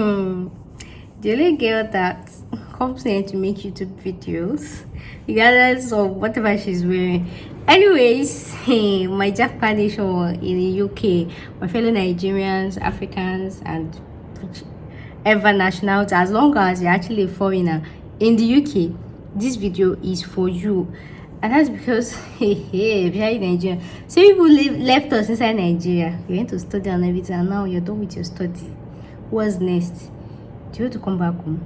The only girl that comes here to make YouTube videos, regardless of whatever she's wearing. Anyways, my Japan nation in the UK, my fellow Nigerians, Africans, and whichever nationality, as long as you're actually a foreigner in the UK, this video is for you. And that's because behind Nigeria, some people left us inside Nigeria. You went to study and everything, and now you're done with your study. What's next? Do you want to come back home?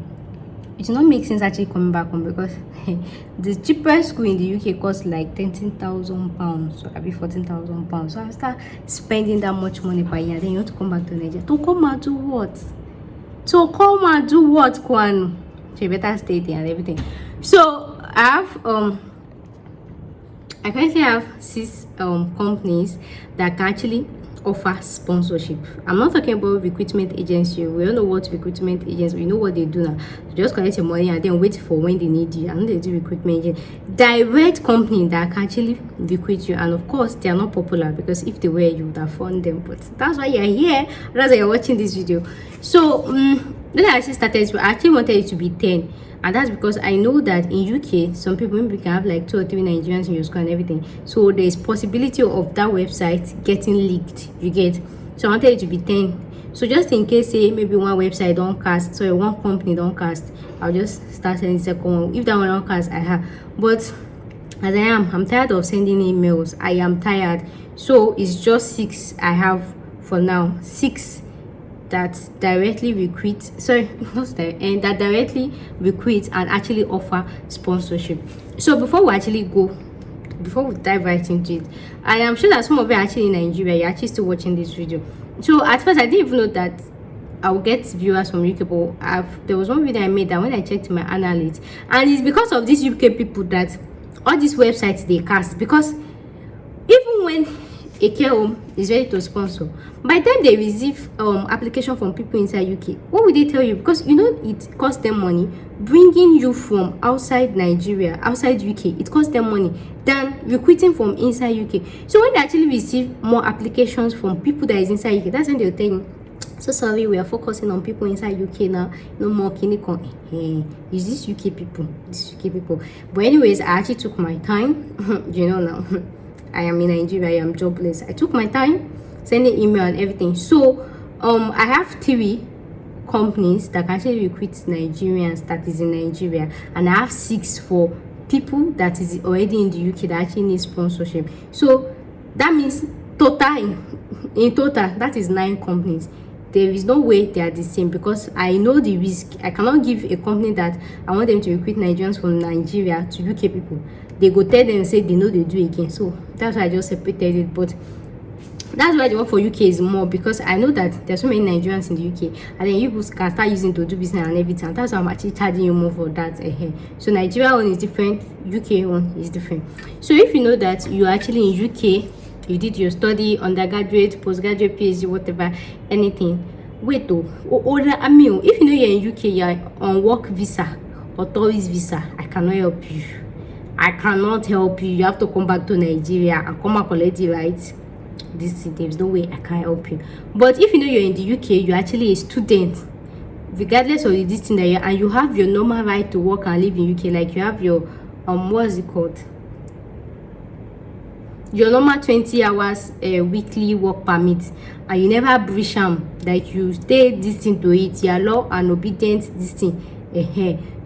It does not make sense actually coming back home, because the cheapest school in the UK costs like £13,000, so I'll be £14,000. So I start spending that much money per year. Then you want to come back to Nigeria to come and do what? To come and do what, Kwan? So you better stay there and everything. So I currently have 6 companies that can actually offer sponsorship. I'm not talking about recruitment agency. We all know what recruitment agents, we know what they do now. You just collect your money and then wait for when they need you. And they do recruitment agent. Direct company that can actually recruit you, and of course they are not popular, because if they were, you would have found them. But that's why you're here, that's why you're watching this video. So when I actually started, I actually wanted it to be 10. And that's because I know that in UK, some people maybe can have like 2 or 3 Nigerians in your school and everything. So there's possibility of that website getting leaked. You get? So I wanted it to be 10. So just in case, say maybe one website don't cast, so one company don't cast, I'll just start sending second one. If that one don't cast, I have. But as I'm tired of sending emails. I am tired. So it's just 6 I have for now. 6 that directly recruit, that directly recruit and actually offer sponsorship. So before we dive right into it, I am sure that some of you are actually in Nigeria, you're actually still watching this video. So at first I didn't even know that I'll get viewers from UK, but there was one video I made that when I checked my analytics, and it's because of these UK people that all these websites they cast, because even when a care home is ready to sponsor, by the time they receive application from people inside UK, what would they tell you? Because you know it costs them money bringing you from outside Nigeria, outside UK. It costs them money than recruiting from inside UK. So when they actually receive more applications from people that is inside UK, that's when they'll tell you, so sorry, we are focusing on people inside UK now, no more kinikon. Is this UK people? But anyways, I actually took my time. You know now I am in Nigeria, I am jobless. I took my time sending email and everything. So I have 3 companies that can actually recruit Nigerians that is in Nigeria, and I have 6 for people that is already in the UK that actually need sponsorship. So that means in total that is 9 companies. There is no way they are the same, because I know the risk. I cannot give a company that I want them to recruit Nigerians from Nigeria to UK people. They go tell them and say they know they do again. So that's why I just separated it. But that's why the one for UK is more, because I know that there's so many Nigerians in the UK, and then you can start using to do business and everything. That's why I'm actually charging you more for that. So Nigeria one is different, UK one is different. So if you know that you're actually in UK, you did your study, undergraduate, postgraduate, PhD, whatever, anything, wait though, I mean, if you know you're in UK, you're on work visa or tourist visa, I cannot help you. You have to come back to Nigeria and come and collect the rights. There's no way I can help you. But if you know you're in the UK, you're actually a student, regardless of the distance that you're, and you have your normal right to work and live in UK, like you have your what's it called, your normal 20 hours weekly work permit, and you never breach them, like you stay distinct to it, your law and obedient distinct.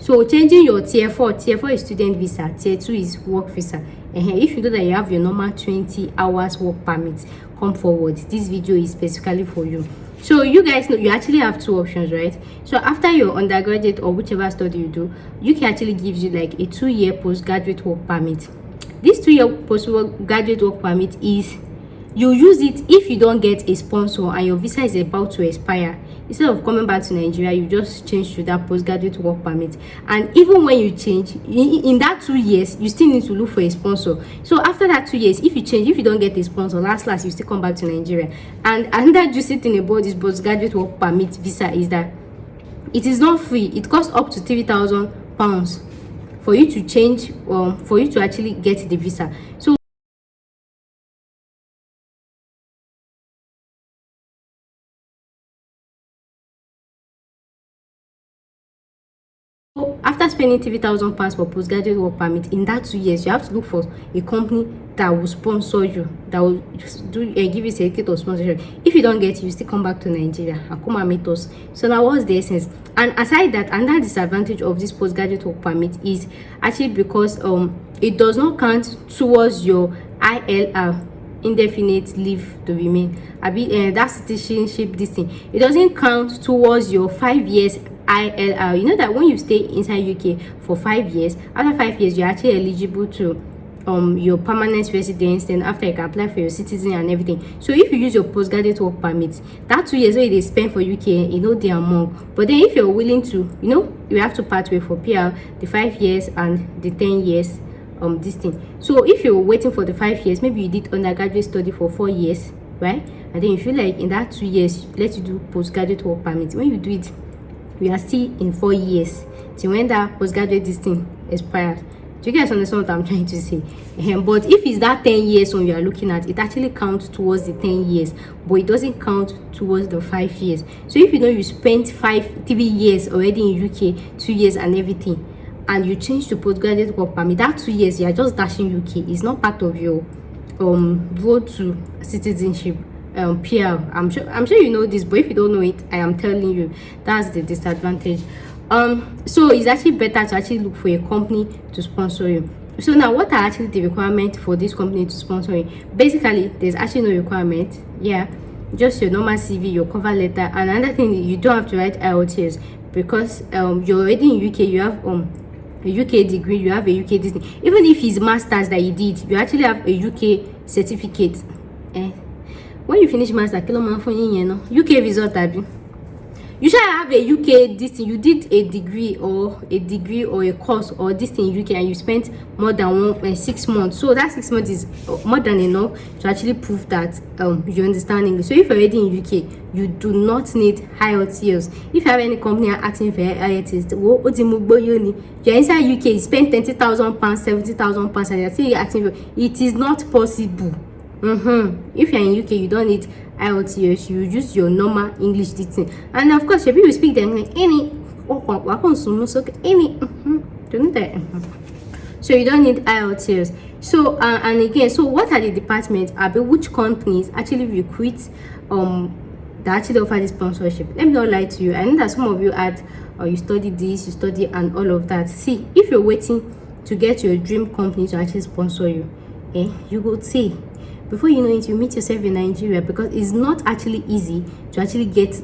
So changing your tier 4 is student visa, tier 2 is work visa. If you know that you have your normal 20 hours work permit, come forward. This video is specifically for you. So you guys know you actually have 2 options, right? So after your undergraduate or whichever study you do, UK actually gives you like a 2-year postgraduate work permit. This 2-year postgraduate work permit is, you use it if you don't get a sponsor and your visa is about to expire. Instead of coming back to Nigeria, you just change to that postgraduate work permit. And even when you change, in that 2 years, you still need to look for a sponsor. So after that 2 years, if you don't get a sponsor, last you still come back to Nigeria. And another juicy thing about this postgraduate work permit visa is that it is not free. It costs up to £3,000 for you to change, for you to actually get the visa. So After spending £3,000 for postgraduate work permit, in that 2 years you have to look for a company that will sponsor you, that will give you a certificate of sponsorship. If you don't get it, you still come back to Nigeria and come and meet us. So now what's the essence? And aside that, another disadvantage of this postgraduate work permit is actually because it does not count towards your ILR, indefinite leave to remain. That citizenship, this thing, it doesn't count towards your 5 years ILR. You know that when you stay inside UK for 5 years, after 5 years you're actually eligible to your permanent residence. Then after, you can apply for your citizen and everything. So if you use your postgraduate work permit, that 2 years where they spend for UK, they are more. But then if you're willing to, you have to part way for PR, the 5 years and the 10 years this thing. So if you're waiting for the 5 years, maybe you did undergraduate study for 4 years, right? And then you feel like in that 2 years let you do postgraduate work permit. When you do it, we are still in 4 years till when that postgraduate this thing expires. Do you guys understand what I'm trying to say? But if it's that 10 years one you are looking at, it actually counts towards the 10 years, but it doesn't count towards the 5 years. So if you spent 3 years already in UK, 2 years and everything, and you change to postgraduate work permit, that 2 years you are just dashing UK. It's not part of your road to citizenship. PR. I'm sure you know this, but if you don't know it, I am telling you, that's the disadvantage. So it's actually better to actually look for a company to sponsor you. So now, what are actually the requirements for this company to sponsor you? Basically, there's actually no requirement. Yeah, just your normal CV, your cover letter, and another thing, you don't have to write IELTS because you're already in UK. You have a UK degree, you have a UK this thing. Even if it's masters that you did, you actually have a UK certificate. When you finish master, UK result, you should have a UK this thing. You did a degree or a course or this thing in UK, and you spent more than 6 months. So that 6 months is more than enough to actually prove that you understand English. So if you're already in UK, you do not need IELTS. If you have any company asking for IELTS, you're inside UK, you spend £20,000, £70,000, and you're still asking for it. Is not possible. If you're in UK, you don't need IELTS. You use your normal English teaching, and of course, you speak the English so you don't need IELTS. So and again, so what are the departments? Which companies actually recruit that actually offer this sponsorship? Let me not lie to you. I know that some of you had you study this, you study and all of that. See, if you're waiting to get your dream company to actually sponsor you, you go see. Before you know it, you meet yourself in Nigeria, because it's not actually easy to actually get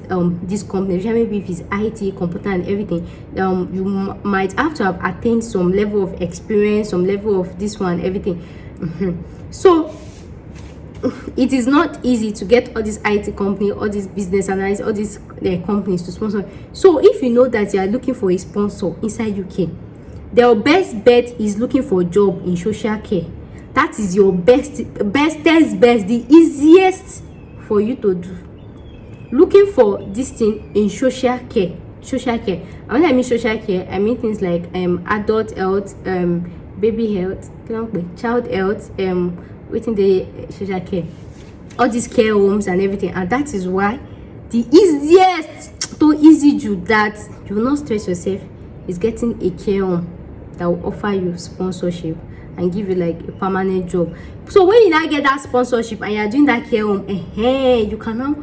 this company. Maybe if it's IT, computer and everything, you might have to have attained some level of experience, some level of this one, everything. So it is not easy to get all this IT company, all these business analysts, all these companies to sponsor. So if you know that you are looking for a sponsor inside UK, their best bet is looking for a job in social care. That is your best, the easiest for you to do. Looking for this thing in social care. And when I mean social care, I mean things like adult health, baby health, child health, within the social care, all these care homes and everything. And that is why the easiest to easy do that you will not stress yourself is getting a care home that will offer you sponsorship and give you like a permanent job. So when you now get that sponsorship and you're doing that care home, you can now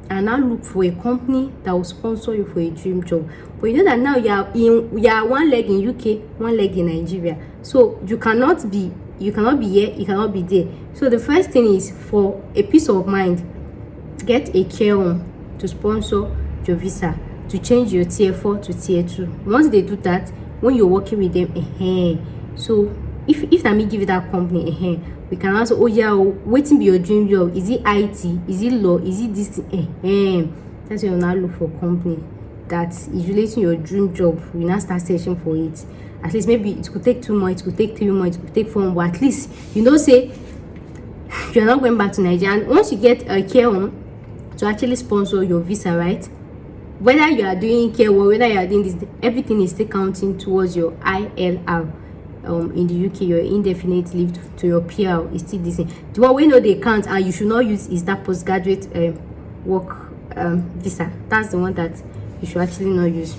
and now look for a company that will sponsor you for a dream job. But you know that now you are one leg in UK, one leg in Nigeria. So you cannot be here, you cannot be there. So the first thing is, for a peace of mind, get a care home to sponsor your visa, to change your tier 4 to tier 2. Once they do that, when you're working with them, so if let me give you that company, we can also, waiting be your dream job. Is it IT? Is it law? Is it this? That's why you now look for a company that is relating to your dream job. We now start searching for it. At least maybe it could take 2 months, it could take 3 months, it could take 4 months, but at least say you're not going back to Nigeria. And once you get a care home to actually sponsor your visa, right? Whether you are doing care or whether you are doing this, everything is still counting towards your ILR. In the UK, your indefinite leave to your PR is still the same. The one we know they count and you should not use is that postgraduate work visa. That's the one that you should actually not use.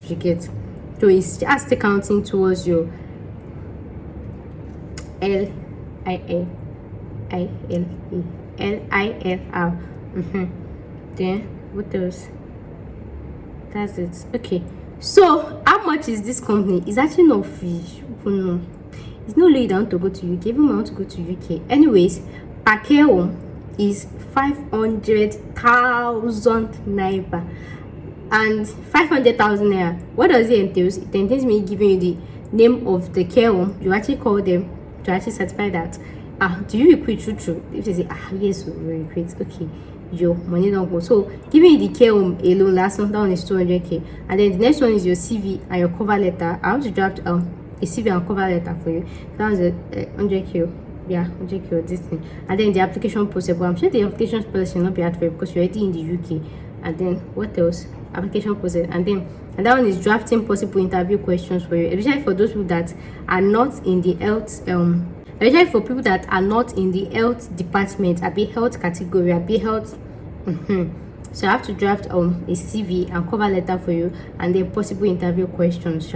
You get? So it's just counting towards your LILR. Then what else? That's it. Okay, so how much is this company? It's actually not free. No, it's not really down to go to UK. Even I want to go to UK. Anyways, per care home is 500,000 naira, and 500,000 naira. What does it entail? It entails me giving you the name of the care home. You actually call them to actually certify that do you recruit true? If they say yes, we recruit, okay, your money don't go. So giving you the care home alone, last one down is 200k, and then the next one is your CV and your cover letter. I want to draft a CV and cover letter for you. That was a 100k. Yeah, 100k this thing. And then the application process, but I'm sure the application process will not be hard for you because you're already in the UK. And then what else? Application process. And that one is drafting possible interview questions for you, especially for those people that are not in the health especially for people that are not in the health department, be health category, be health. So I have to draft a CV and cover letter for you, and then possible interview questions.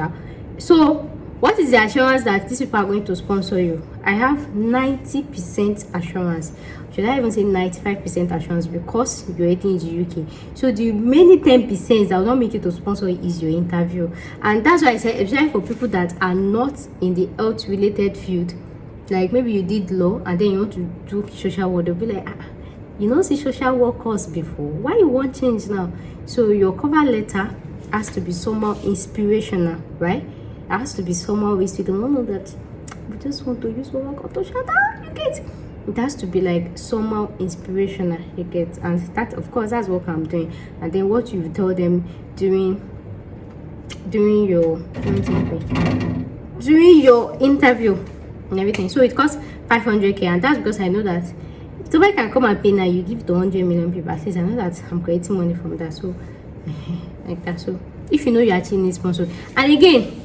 So what is the assurance that these people are going to sponsor you? I have 90% assurance. Should I even say 95% assurance, because you're already in the UK. So the remaining 10% that will not make you to sponsor is your interview. And that's why I said, especially for people that are not in the health related field, like maybe you did law and then you want to do social work, they'll be like, you know, see social work course before, why you want change now? So your cover letter has to be somehow inspirational, right? It has to be somehow we don't know that we just want to use work to shut up, you get? It has to be like somehow inspirational, you get? And that, of course, that's what I'm doing. And then what you tell them during your interview and everything. So it costs 500k, and that's because I know that if somebody can come and pay now, you give to 100 million people, at least I know that I'm creating money from that. So like that. So if you know you actually need sponsor, and again,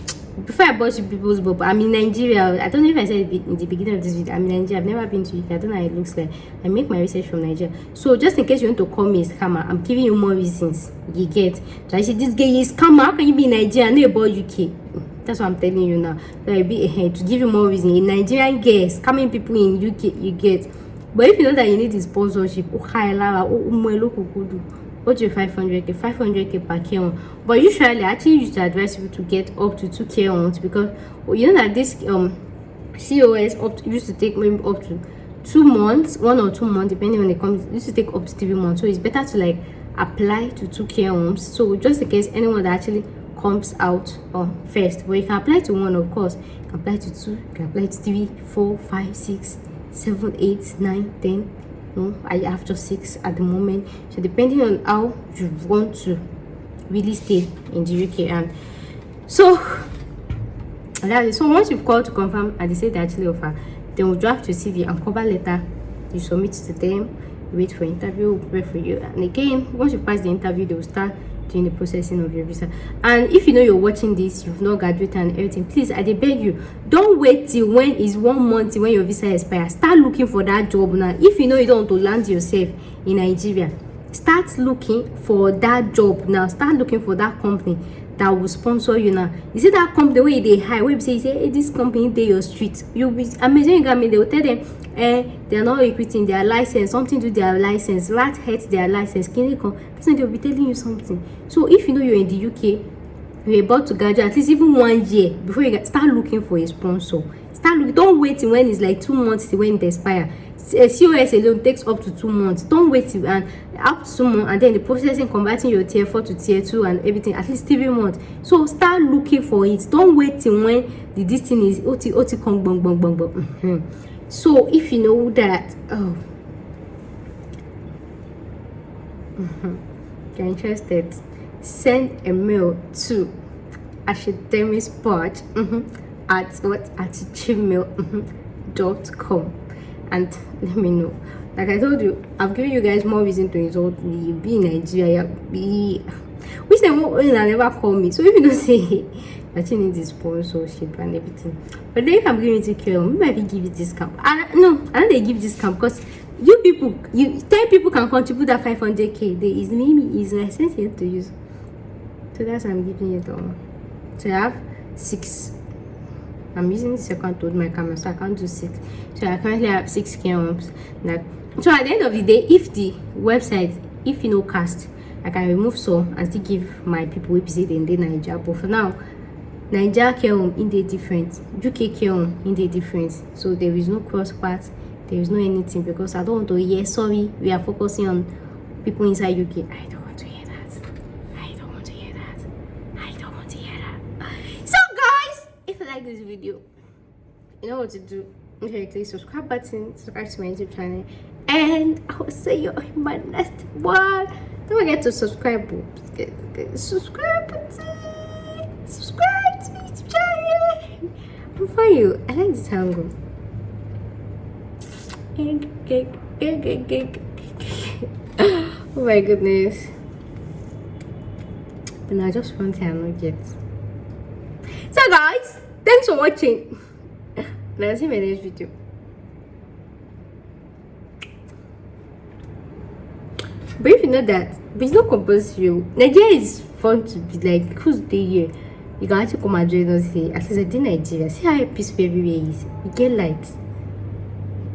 before I bought you people's book, I'm in Nigeria. I don't know if I said it in the beginning of this video. I'm in Nigeria. I've never been to UK. I don't know how it looks like. I make my research from Nigeria. So just in case you want to call me a scammer, I'm giving you more reasons. You get? So I say this guy is scammer. How can you be in Nigeria and know about UK? That's what I'm telling you now. That will be ahead to give you more reason. A Nigerian girl scamming people in UK, you get? But if you know that you need the sponsorship, what's your 500k per care home? But usually I actually used to advise people to get up to 2 care homes, because you know that this COS used to take maybe up to 2 months, 1 or 2 months, depending on the company. It used to take up to 3 months. So it's better to like apply to 2 care homes. So just in case anyone that actually comes out first, but you can apply to 1, of course. You can apply to 2, you can apply to 3, 4, 5, 6, 7, 8, 9, 10. No, I have just 6 at the moment. So depending on how you want to really stay in the UK, and so that is. So once you've called to confirm and they say they actually offer, then we'll draft your CV and cover letter. You submit to them, wait for interview, wait for you, and again, once you pass the interview, they will start doing the processing of your visa. And if you know you're watching this, you've not graduated and everything, please, I beg you, don't wait till when is 1 month when your visa expires. Start looking for that job now. If you know you don't want to land yourself in Nigeria, start looking for that job now. Start looking for that company that will sponsor you now. You see that company, the way they hire, where you say hey, this company they your street, you'll be amazing. They will tell them they're not equiting their license, something to their license, rat hurts their license, they'll be telling you something. So if you know you're in the UK, you're about to graduate, at least even 1 year before you start looking for a sponsor. Start looking. Don't wait till when it's like 2 months till when it expires. COS alone takes up to 2 months. Don't wait till and up to 2 months, and then the processing, converting your tier 4 to tier 2 and everything, at least 3 months. So start looking for it. Don't wait till when the this thing is ot kong bong bong bong bong. So if you know that you're interested, send a mail to ashidemispot at gmail.com and let me know. Like I told you, I've given you guys more reason to insult me. Be in Nigeria, which they won't never call me. So if you don't say that you need this sponsorship and everything, but then if I'm giving it to care, maybe I will give it discount. I know they give discount because you 10 people can contribute that 500k. There is maybe is my sense here to use. So that's I'm giving it all. So I have 6. I'm using the second to hold my camera, so I can't do 6. So I currently have 6 care homes. Like, so at the end of the day, if the website, if you know cast, I can remove some and still give my people website in the Nigeria. But for now, Nigeria care home in the different, UK care home in the different. So there is no cross part, there is no anything, because I don't want to hear sorry. We are focusing on people inside UK. I don't want to hear that. I don't want to hear that. I don't want to hear that. So guys, if you like this video, you know what to do. Make sure you click subscribe button, subscribe to my YouTube channel, and I will see you in my next one. Don't forget to subscribe. Subscribe button. Subscribe to my YouTube channel. I'm for you. I like this angle. Oh my goodness. But I just want to know yet. So guys, thanks for watching. And I'll see you in my next video. But if you know that, but it's not compulsory. Nigeria is fun to be like, who's the here? You can actually come and join us here. At least I did Nigeria. See how peaceful everywhere is. You get light.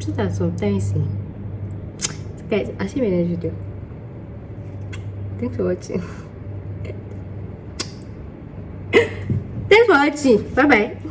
So that sometimes. So guys, I'll see you in my next video. Thanks for watching. Thanks for watching. Bye bye.